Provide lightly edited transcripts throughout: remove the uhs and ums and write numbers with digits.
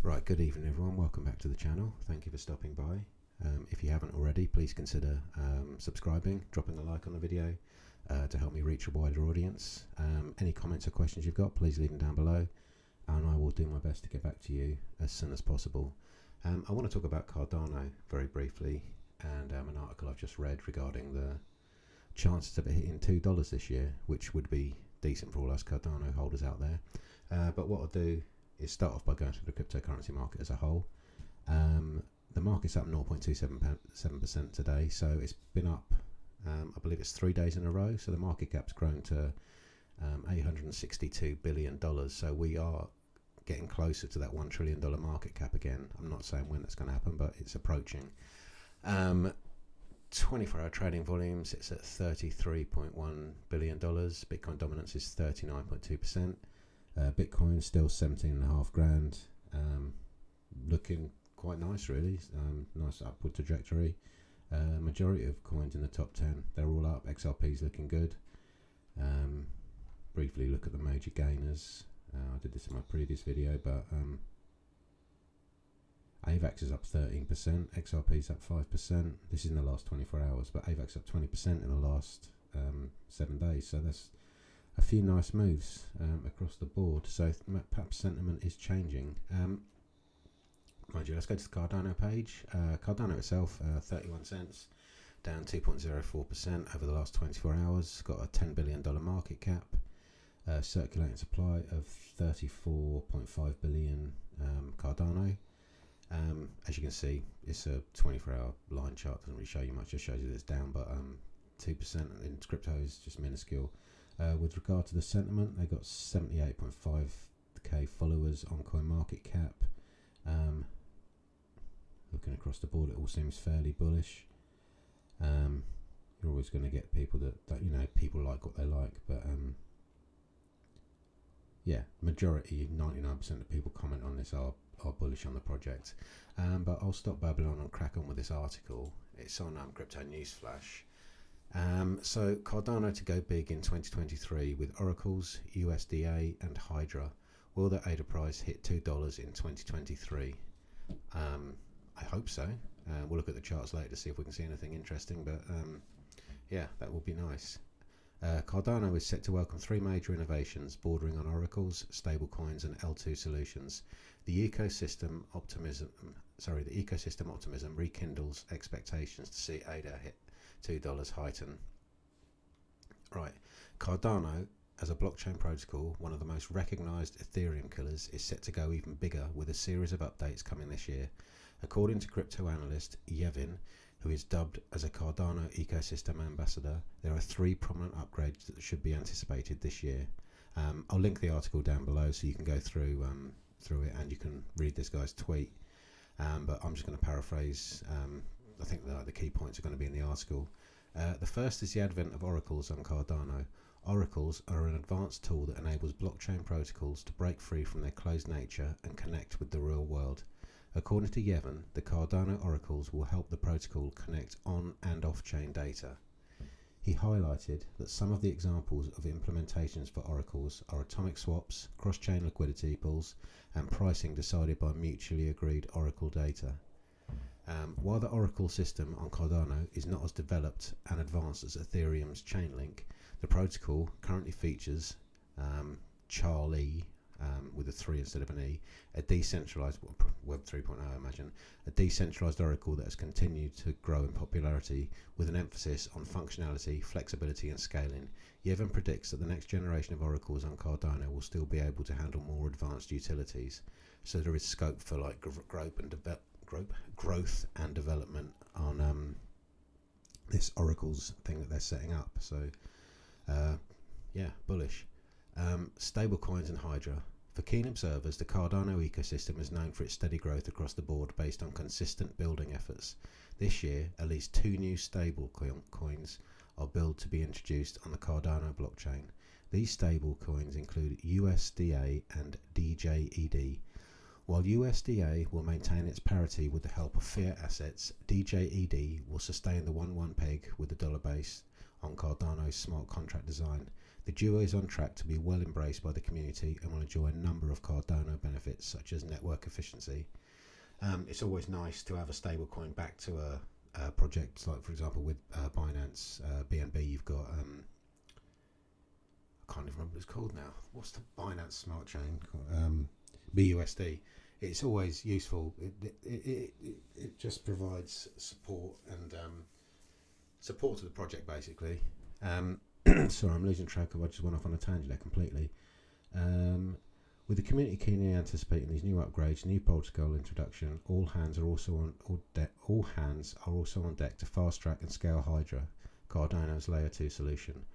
Right, good evening everyone, welcome back to the channel. Thank you for stopping by. If you haven't already, please consider subscribing, dropping a like on the video to help me reach a wider audience. Any comments or questions you've got, please leave them down below and I will do my best to get back to you as soon as possible. I want to talk about Cardano very briefly and an article I've just read regarding the chances of it hitting $2 this year, which would be decent for all us Cardano holders out there. But what I'll do is start off by going through the cryptocurrency market as a whole. The market's up 0.27% today, so it's been up, I believe it's 3 days in a row, so the market cap's grown to $862 billion, so we are getting closer to that $1 trillion market cap again. I'm not saying when that's going to happen, but it's approaching. 24-hour trading volumes, it's at $33.1 billion. Bitcoin dominance is 39.2%. Bitcoin still 17.5 grand, looking quite nice really, nice upward trajectory. Majority of coins in the top 10, they're all up. XRP's looking good. Briefly look at the major gainers. I did this in my previous video, but AVAX is up 13%, XRP's up 5%. This is in the last 24 hours, but AVAX up 20% in the last 7 days, so that's a few nice moves across the board, so perhaps sentiment is changing. Mind you, let's go to the Cardano page. Cardano itself, 31 cents, down 2.04% over the last 24 hours. Got a $10 billion market cap, circulating supply of 34.5 billion Cardano. As you can see, it's a 24-hour line chart, doesn't really show you much, just shows you that it's down, but 2% in crypto is just minuscule. With regard to the sentiment, they got 78.5k followers on CoinMarketCap. Looking across the board, it all seems fairly bullish. You're always going to get people that people like what they like, but yeah, majority, 99% of people comment on this are bullish on the project. But I'll stop babbling and crack on with this article. It's on Crypto News Flash. So Cardano to go big in 2023 with Oracels, USDA and Hydra. Will the ADA price hit $2 in 2023? I hope so. We'll look at the charts later to see if we can see anything interesting, but yeah, that would be nice. Cardano is set to welcome 3 major innovations bordering on Oracels, stablecoins and L2 solutions. The ecosystem optimism rekindles expectations to see ADA hit $2 heighten. Right, Cardano as a blockchain protocol, one of the most recognized Ethereum killers, is set to go even bigger with a series of updates coming this year. According to crypto analyst Yevin, who is dubbed as a Cardano ecosystem ambassador, there are 3 prominent upgrades that should be anticipated this year. I'll link the article down below so you can go through it and you can read this guy's tweet. But I'm just going to paraphrase. I think the key points are going to be in the article. The first is the advent of oracles on Cardano. Oracles are an advanced tool that enables blockchain protocols to break free from their closed nature and connect with the real world. According to Yevon, the Cardano oracles will help the protocol connect on and off-chain data. He highlighted that some of the examples of implementations for oracles are atomic swaps, cross-chain liquidity pools, and pricing decided by mutually agreed oracle data. While the Oracle system on Cardano is not as developed and advanced as Ethereum's Chainlink, the protocol currently features Charlie with a 3 instead of an E, a decentralized Web 3.0, I imagine, a decentralized oracle that has continued to grow in popularity with an emphasis on functionality, flexibility and scaling. Yevon predicts that the next generation of oracles on Cardano will still be able to handle more advanced utilities, so there is scope for like growth and development on this oracles thing that they're setting up. So yeah, bullish. Stablecoins and Hydra. For keen observers, the Cardano ecosystem is known for its steady growth across the board based on consistent building efforts. This year, at least 2 new stable coins are billed to be introduced on the Cardano blockchain. These stable coins include USDA and DJED. While USDA will maintain its parity with the help of fiat assets, DJED will sustain the 1-1 peg with the dollar base on Cardano's smart contract design. The duo is on track to be well embraced by the community and will enjoy a number of Cardano benefits such as network efficiency. It's always nice to have a stablecoin back to a project, like for example with Binance, BNB. You've got I can't even remember what it's called now. What's the Binance Smart Chain? BUSD. It's always useful. It just provides support and support to the project basically. Sorry, I'm losing track of. I just went off on a tangent there completely. With the community keenly anticipating these new upgrades, new protocol introduction, all hands are also on deck to fast track and scale Hydra, Cardano's layer 2 solution.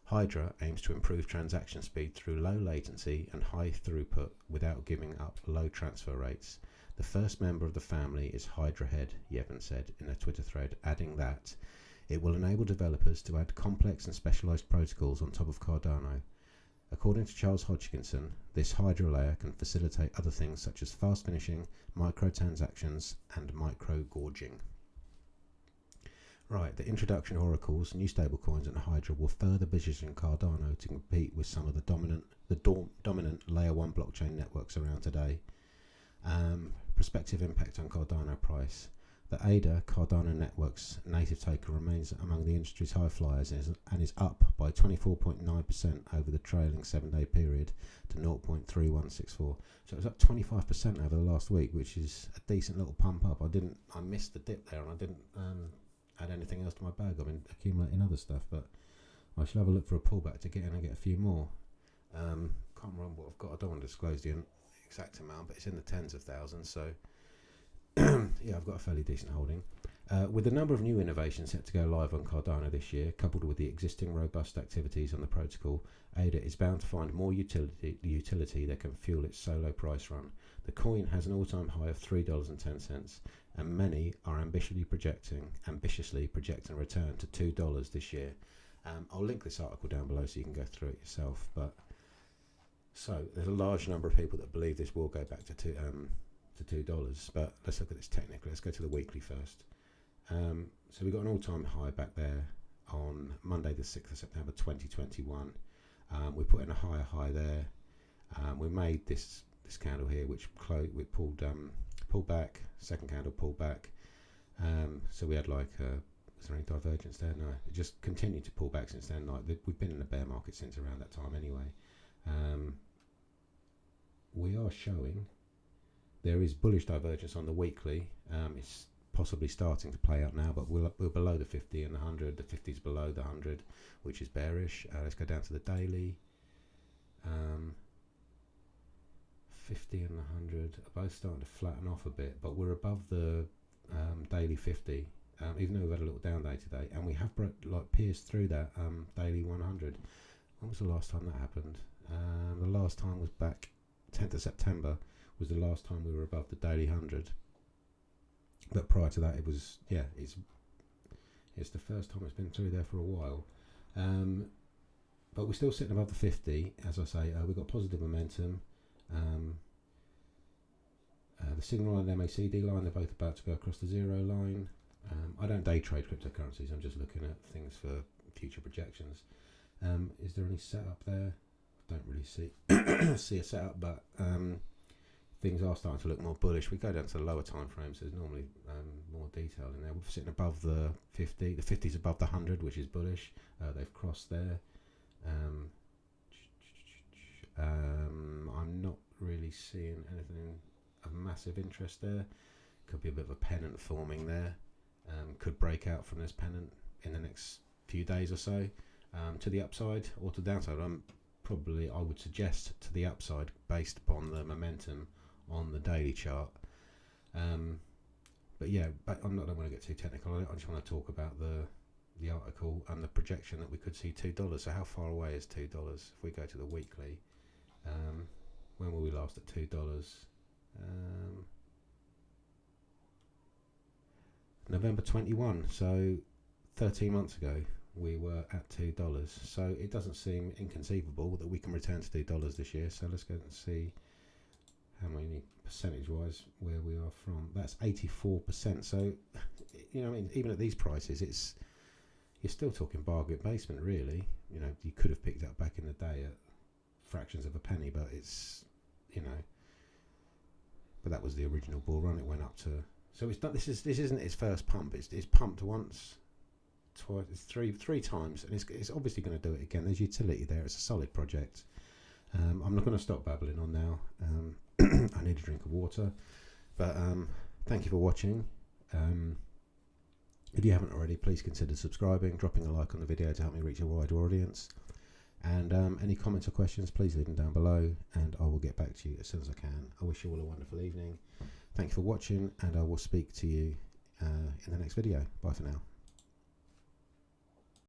Hydra aims to improve transaction speed through low latency and high throughput without giving up low transfer rates. The first member of the family is Hydra Head, Yevon said in a Twitter thread, adding that it will enable developers to add complex and specialized protocols on top of Cardano. According to Charles Hodgkinson, this Hydra layer can facilitate other things such as fast finishing, microtransactions, and micro-gorging. Right, the introduction of Oracels, new stablecoins, and Hydra will further position Cardano to compete with some of the dominant Layer 1 blockchain networks around today. Prospective impact on Cardano price. The ADA Cardano network's native taker remains among the industry's high flyers and is up by 24.9% over the trailing 7-day period to 0.3164. So it was up 25% over the last week, which is a decent little pump up. I missed the dip there, and I didn't add anything else to my bag. I've been accumulating other stuff, but I should have a look for a pullback to get in and get a few more. Can't remember what I've got. I don't want to disclose the exact amount, but it's in the tens of thousands. So yeah, I've got a fairly decent holding. With a number of new innovations set to go live on Cardano this year, coupled with the existing robust activities on the protocol, ADA is bound to find more utility that can fuel its solo price run. The coin has an all-time high of $3.10, and many are ambitiously projecting a return to $2 this year. I'll link this article down below so you can go through it yourself. But so there's a large number of people that believe this will go back to $2. But let's look at this technically. Let's go to the weekly first. So we got an all-time high back there on Monday the 6th of September 2021. We put in a higher high there. We made this candle here, which pulled back. Second candle pulled back. So we had like was there any divergence there? No, it just continued to pull back since then. Like we've been in a bear market since around that time anyway. We are showing there is bullish divergence on the weekly. It's possibly starting to play out now, but we're below the 50 and the 100. The 50 is below the 100, which is bearish. Let's go down to the daily. 50 and the 100 are both starting to flatten off a bit, but we're above the daily 50, even though we've had a little down day today, and we have pierced through that daily 100. When was the last time that happened? The last time was back 10th of September was the last time we were above the daily 100. But prior to that, it was, yeah, it's the first time it's been through there for a while. But we're still sitting above the 50, as I say. We've got positive momentum. The signal line and MACD line, they're both about to go across the zero line. I don't day trade cryptocurrencies. I'm just looking at things for future projections. Is there any setup there? I don't really see a setup, but things are starting to look more bullish. We go down to the lower time frames. There's normally more detail in there. We're sitting above the 50. The 50 is above the 100, which is bullish. They've crossed there. I'm not really seeing anything of massive interest there. Could be a bit of a pennant forming there. Could break out from this pennant in the next few days or so, to the upside or to the downside. I would suggest to the upside based upon the momentum on the daily chart. But yeah, I don't want to get too technical. I just want to talk about the article and the projection that we could see $2. So how far away is $2? If we go to the weekly, when were we last at $2? November 21. So 13 months ago we were at $2. So it doesn't seem inconceivable that we can return to $2 this year. So let's go and see how many percentage-wise where we are from. That's 84%. So, you know, I mean, even at these prices, it's, you're still talking bargain basement, really. You know, you could have picked up back in the day at fractions of a penny, but it's, you know, but that was the original bull run. It went up to, so it's not, this isn't its first pump. It's pumped once, twice, three times, and it's obviously going to do it again. There's utility there. It's a solid project. I'm not going to stop babbling on now. I need a drink of water, but thank you for watching. If you haven't already, please consider subscribing, dropping a like on the video to help me reach a wider audience. And any comments or questions, please leave them down below, and I will get back to you as soon as I can. I wish you all a wonderful evening. Thank you for watching, and I will speak to you in the next video. Bye for now.